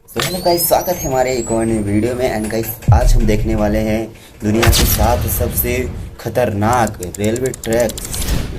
तो hello guys, स्वागत है हमारे एक और नई वीडियो में। एंड गाइस, आज हम देखने वाले हैं दुनिया के 7 सबसे खतरनाक railway track.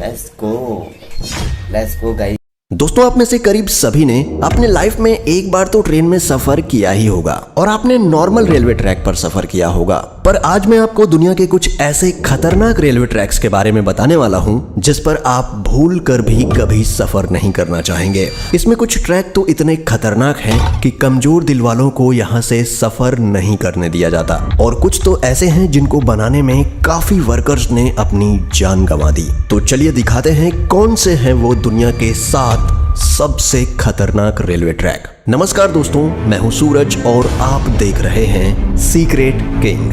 Let's go guys. दोस्तों, आप में से करीब सभी ने अपने लाइफ में एक बार तो ट्रेन में सफर किया ही होगा और आपने नॉर्मल रेलवे ट्रैक पर सफर किया होगा। पर आज मैं आपको दुनिया के कुछ ऐसे खतरनाक रेलवे ट्रैक्स के बारे में बताने वाला हूं जिस पर आप भूल कर भी कभी सफर नहीं करना चाहेंगे। इसमें कुछ ट्रैक तो इतने खतरनाक हैं कि कमजोर दिल वालों को यहाँ से सफर नहीं करने दिया जाता, और कुछ तो ऐसे हैं जिनको बनाने में काफी वर्कर्स ने अपनी जान गंवा दी। तो चलिए दिखाते हैं कौन से हैं वो दुनिया के 7 सबसे खतरनाक रेलवे ट्रैक। नमस्कार दोस्तों, मैं हूं सूरज और आप देख रहे हैं secret king.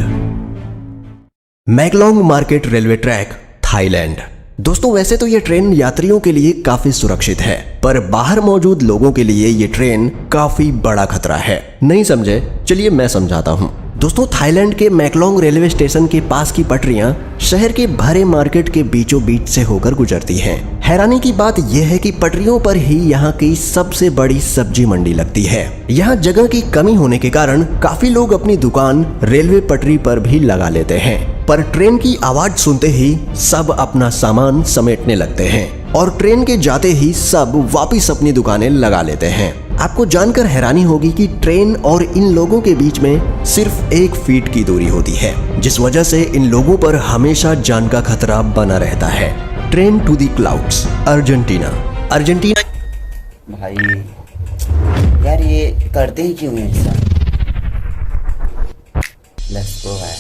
Maeklong market railway track, Thailand. दोस्तों, वैसे तो ये ट्रेन यात्रियों के लिए काफी सुरक्षित है, पर बाहर मौजूद लोगों के लिए ये ट्रेन काफी बड़ा खतरा है। नहीं समझे? चलिए मैं समझाता हूँ। दोस्तों, थाईलैंड के मैकलोंग रेलवे स्टेशन के पास की पटरियां शहर के भरे मार्केट के बीचों बीच से होकर गुजरती हैं। हैरानी की बात यह है कि पटरियों पर ही यहाँ की सबसे बड़ी सब्जी मंडी लगती है। यहाँ जगह की कमी होने के कारण काफी लोग अपनी दुकान रेलवे पटरी पर भी लगा लेते हैं, पर ट्रेन की आवाज सुनते ही सब अपना सामान समेटने लगते हैं और ट्रेन के जाते ही सब वापस अपनी दुकानें लगा लेते हैं। आपको जानकर हैरानी होगी कि ट्रेन और इन लोगों के बीच में सिर्फ 1 फीट की दूरी होती है, जिस वजह से इन लोगों पर हमेशा जान का खतरा बना रहता है। Train to the clouds, Argentina. भाई यार, ये करते ही क्यों हैं ऐसा? लेट्स गो भाई।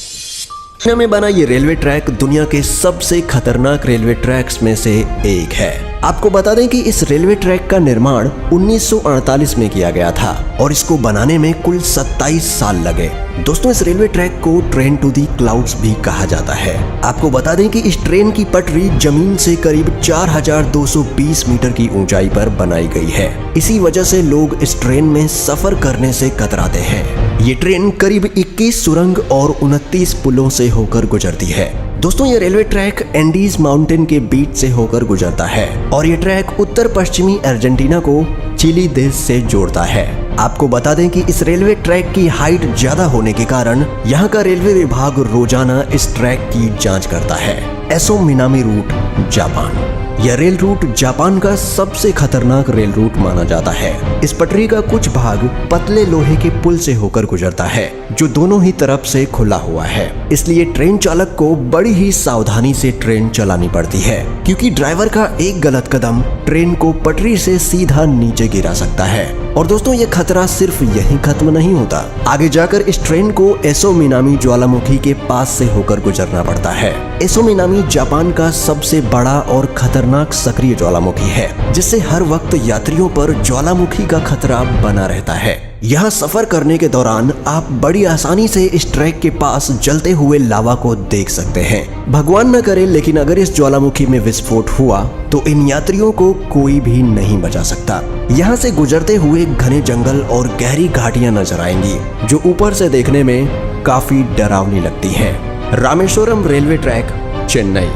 दुनिया में बना ये रेलवे ट्रैक दुनिया के सबसे खतरनाक रेलवे ट्रैक्स में से एक है। आपको बता दें कि इस रेलवे ट्रैक का निर्माण 1948 में किया गया था और इसको बनाने में कुल 27 साल लगे। दोस्तों, इस रेलवे ट्रैक को ट्रेन टू दी क्लाउड्स भी कहा जाता है। आपको बता दें कि इस ट्रेन की पटरी जमीन से करीब 4220 मीटर की ऊंचाई पर बनाई गई है। इसी वजह से लोग इस ट्रेन में सफर करने से कतराते हैं। ये ट्रेन करीब 21 सुरंग और 29 पुलों से होकर गुजरती है। दोस्तों, ये रेलवे ट्रैक एंडीज माउंटेन के बीच से होकर गुजरता है और ये ट्रैक उत्तर पश्चिमी अर्जेंटीना को चिली देश से जोड़ता है। आपको बता दें कि इस रेलवे ट्रैक की हाइट ज्यादा होने के कारण यहाँ का रेलवे विभाग रोजाना इस ट्रैक की जांच करता है। Aso Minami route, Japan. यह रेल रूट जापान का सबसे खतरनाक रेल रूट माना जाता है। इस पटरी का कुछ भाग पतले लोहे के पुल से होकर गुजरता है, जो दोनों ही तरफ से खुला हुआ है। इसलिए ट्रेन चालक को बड़ी ही सावधानी से ट्रेन चलानी पड़ती है, क्योंकि ड्राइवर का एक गलत कदम ट्रेन को पटरी से सीधा नीचे गिरा सकता है। और दोस्तों, ये खतरा सिर्फ यहीं खत्म नहीं होता। आगे जाकर इस ट्रेन को एसो मिनामी ज्वालामुखी के पास से होकर गुजरना पड़ता है। एसो मिनामी जापान का सबसे बड़ा और खतरनाक सक्रिय ज्वालामुखी है, जिससे हर वक्त यात्रियों पर ज्वालामुखी का खतरा बना रहता है। यहाँ सफर करने के दौरान आप बड़ी आसानी से इस ट्रैक के पास जलते हुए लावा को देख सकते हैं। भगवान न करे, लेकिन अगर इस ज्वालामुखी में विस्फोट हुआ तो इन यात्रियों को कोई भी नहीं बचा सकता। यहाँ से गुजरते हुए घने जंगल और गहरी घाटियां नजर आएंगी, जो ऊपर से देखने में काफी डरावनी लगती है। Rameswaram railway track, Chennai.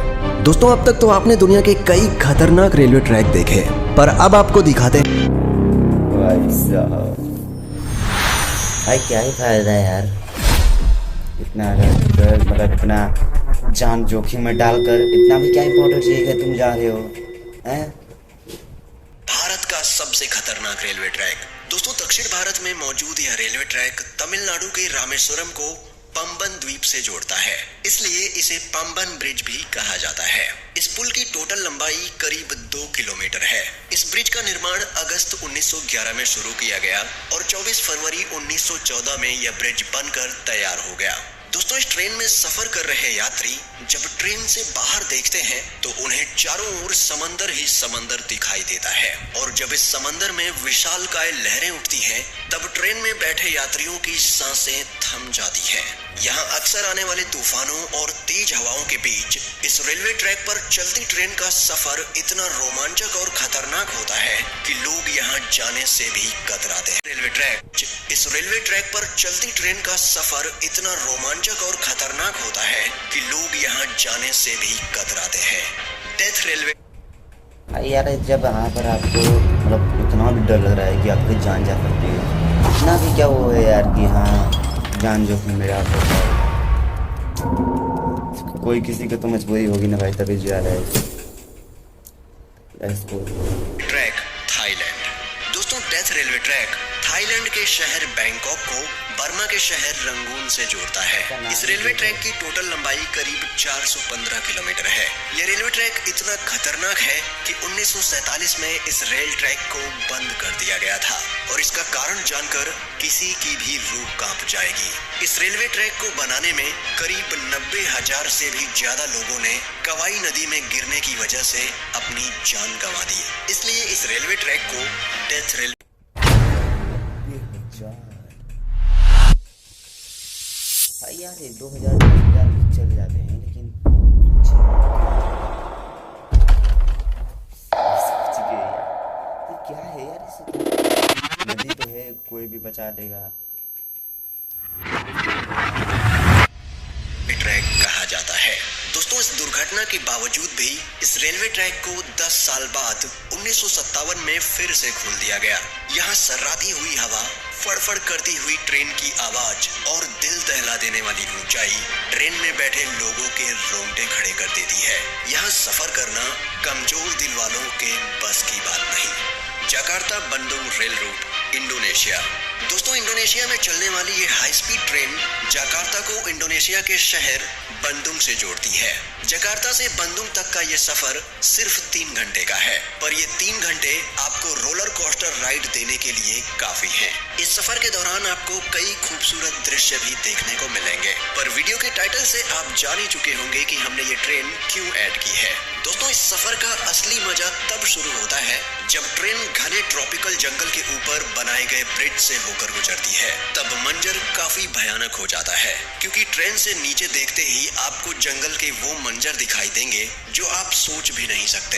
दोस्तों, अब तक तो आपने दुनिया के कई खतरनाक रेलवे ट्रैक देखे, पर अब आपको दिखाते हैं भाई क्या ही फायदा है यार, मतलब इतना जान जोखिम में डालकर इतना भी क्या इंपॉर्टेंट चाहिए कि तुम जा रहे हो हैं? भारत का सबसे खतरनाक रेलवे ट्रैक। दोस्तों, दक्षिण भारत में मौजूद यह रेलवे ट्रैक तमिलनाडु के रामेश्वरम को पंबन द्वीप से जोड़ता है, इसलिए इसे पंबन ब्रिज भी कहा जाता है। इस पुल की टोटल लंबाई करीब 2 किलोमीटर है। इस ब्रिज का निर्माण अगस्त 1911 में शुरू किया गया और 24 फरवरी 1914 में यह ब्रिज बनकर तैयार हो गया। दोस्तों, इस ट्रेन में सफर कर रहे यात्री जब ट्रेन से बाहर देखते हैं तो उन्हें चारों ओर समंदर ही समंदर दिखाई देता है, और जब इस समंदर में विशालकाय लहरें उठती हैं, तब ट्रेन में बैठे यात्रियों की सांसें थम जाती हैं। यहाँ अक्सर आने वाले तूफानों और तेज हवाओं के बीच इस रेलवे ट्रैक पर चलती ट्रेन का सफर इतना रोमांचक और खतरनाक होता है कि लोग यहाँ जाने से भी कतराते हैं। इस रेलवे ट्रैक पर चलती ट्रेन का सफर इतना रोमांचक और खतरनाक होता है कि लोग यहाँ जाने से भी कतराते हैं। Death railway. भाई यार, जब यहाँ पर आपको मतलब इतना भी डर लग रहा है कि आपकी जान जा सकती है, इतना भी क्या वो है यार कि हाँ जान जोखिम में डाल देता है। कोई किसी को तो मजबूरी होगी ना भाई, तभी जा रहा है। Track Thailand. दोस्तों, डेथ रेलवे ट्रैक थाईलैंड के शहर बैंकॉक को बर्मा के शहर रंगून से जोड़ता है। इस रेलवे ट्रैक की टोटल लंबाई करीब 415 किलोमीटर है। यह रेलवे ट्रैक इतना खतरनाक है कि 1947 में इस रेल ट्रैक को बंद कर दिया गया था और इसका कारण जानकर किसी की भी रूह कांप जाएगी। इस रेलवे ट्रैक को बनाने में करीब 90,000 से भी ज्यादा लोगों ने कवाई नदी में गिरने की वजह से अपनी जान गंवा दी। इसलिए इस रेलवे ट्रैक को डेथ रेलवे भाई यार ये 2000 चले जाते हैं, लेकिन ये क्या है यार, इसे नदी तो है, कोई भी बचा देगा। ट्रैक कहा जाता है। दोस्तों, इस दुर्घटना के बावजूद भी इस रेलवे ट्रैक को 10 साल बाद 1957 में फिर से खोल दिया गया। यहाँ सर्राती हुई हवा, फड़फड़ करती हुई ट्रेन की आवाज और दिल दहला देने वाली ऊंचाई ट्रेन में बैठे लोगों के रोंगटे खड़े कर देती है। यहाँ सफर करना कमजोर दिल वालों के बस की बात नहीं। Jakarta Bandung rail route, Indonesia. दोस्तों, इंडोनेशिया में चलने वाली ये हाई स्पीड ट्रेन जकार्ता को इंडोनेशिया के शहर बंदुंग से जोड़ती है। जकार्ता से बंदुंग तक का ये सफर सिर्फ 3 घंटे का है, पर ये 3 घंटे आपको रोलर कोस्टर राइड देने के लिए काफी हैं। इस सफर के दौरान आपको कई खूबसूरत दृश्य भी देखने को मिलेंगे, पर वीडियो के टाइटल से आप जान ही चुके होंगे कि हमने ये ट्रेन क्यों ऐड की है। दोस्तों, इस सफर का असली मजा तब शुरू होता है जब ट्रेन घने ट्रॉपिकल जंगल के ऊपर बनाए गए ब्रिज से होकर गुजरती है। तब मंजर काफी भयानक हो जाता है, क्योंकि ट्रेन से नीचे देखते ही आपको जंगल के वो मंजर दिखाई देंगे जो आप सोच भी नहीं सकते।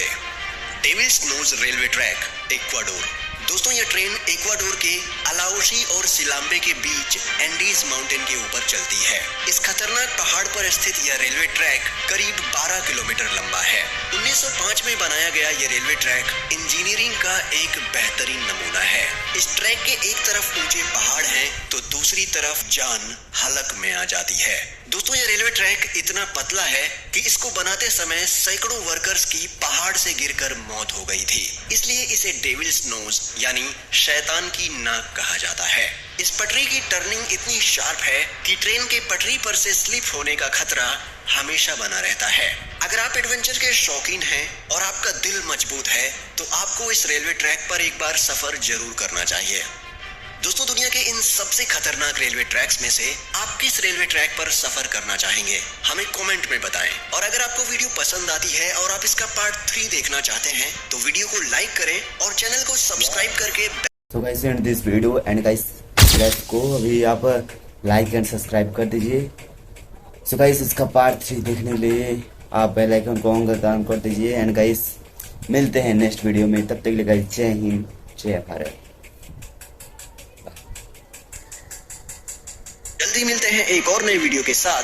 Devil's nose railway track, Ecuador. दोस्तों, यह ट्रेन इक्वाडोर के अलाउशी और सिलाम्बे के बीच एंडीज माउंटेन के ऊपर चलती है। इस खतरनाक पहाड़ पर स्थित यह रेलवे ट्रैक करीब 12 किलोमीटर लंबा है। 1905 में बनाया गया यह रेलवे ट्रैक इंजीनियरिंग का एक बेहतरीन नमूना है। इस ट्रैक के एक तरफ ऊंचे पहाड़ हैं तो दूसरी तरफ जान हलक में आ जाती है। दोस्तों, यह रेलवे ट्रैक इतना पतला है कि इसको बनाते समय सैकड़ों वर्कर्स की पहाड़ से गिरकर मौत हो गई थी। इसलिए इसे डेविल्स नोज यानी शैतान की नाक कहा जाता है। इस पटरी की टर्निंग इतनी शार्प है कि ट्रेन के पटरी पर से स्लिप होने का खतरा हमेशा बना रहता है। अगर आप एडवेंचर के शौकीन हैं और आपका दिल मजबूत है तो आपको इस रेलवे ट्रैक पर एक बार सफर जरूर करना चाहिए। दोस्तों, दुनिया के इन सबसे खतरनाक रेलवे ट्रैक्स में से आप किस रेलवे ट्रैक पर सफर करना चाहेंगे, हमें कमेंट में बताएं। और अगर आपको वीडियो पसंद आती है और आप इसका पार्ट 3 देखना चाहते हैं तो वीडियो को लाइक करें और चैनल को सब्सक्राइब करके तो guys, and this video and guys को अभी आप लाइक एंड सब्सक्राइब कर दीजिए। सो गाइस, इसका पार्ट 3 देखने के लिए आप बेल आइकन को ऑन कर दीजिए। एंड गाइस, मिलते हैं नेक्स्ट वीडियो में, तब तक के लिए गाइस जय हिंद, जय भारत। जल्दी मिलते हैं एक और नई वीडियो के साथ।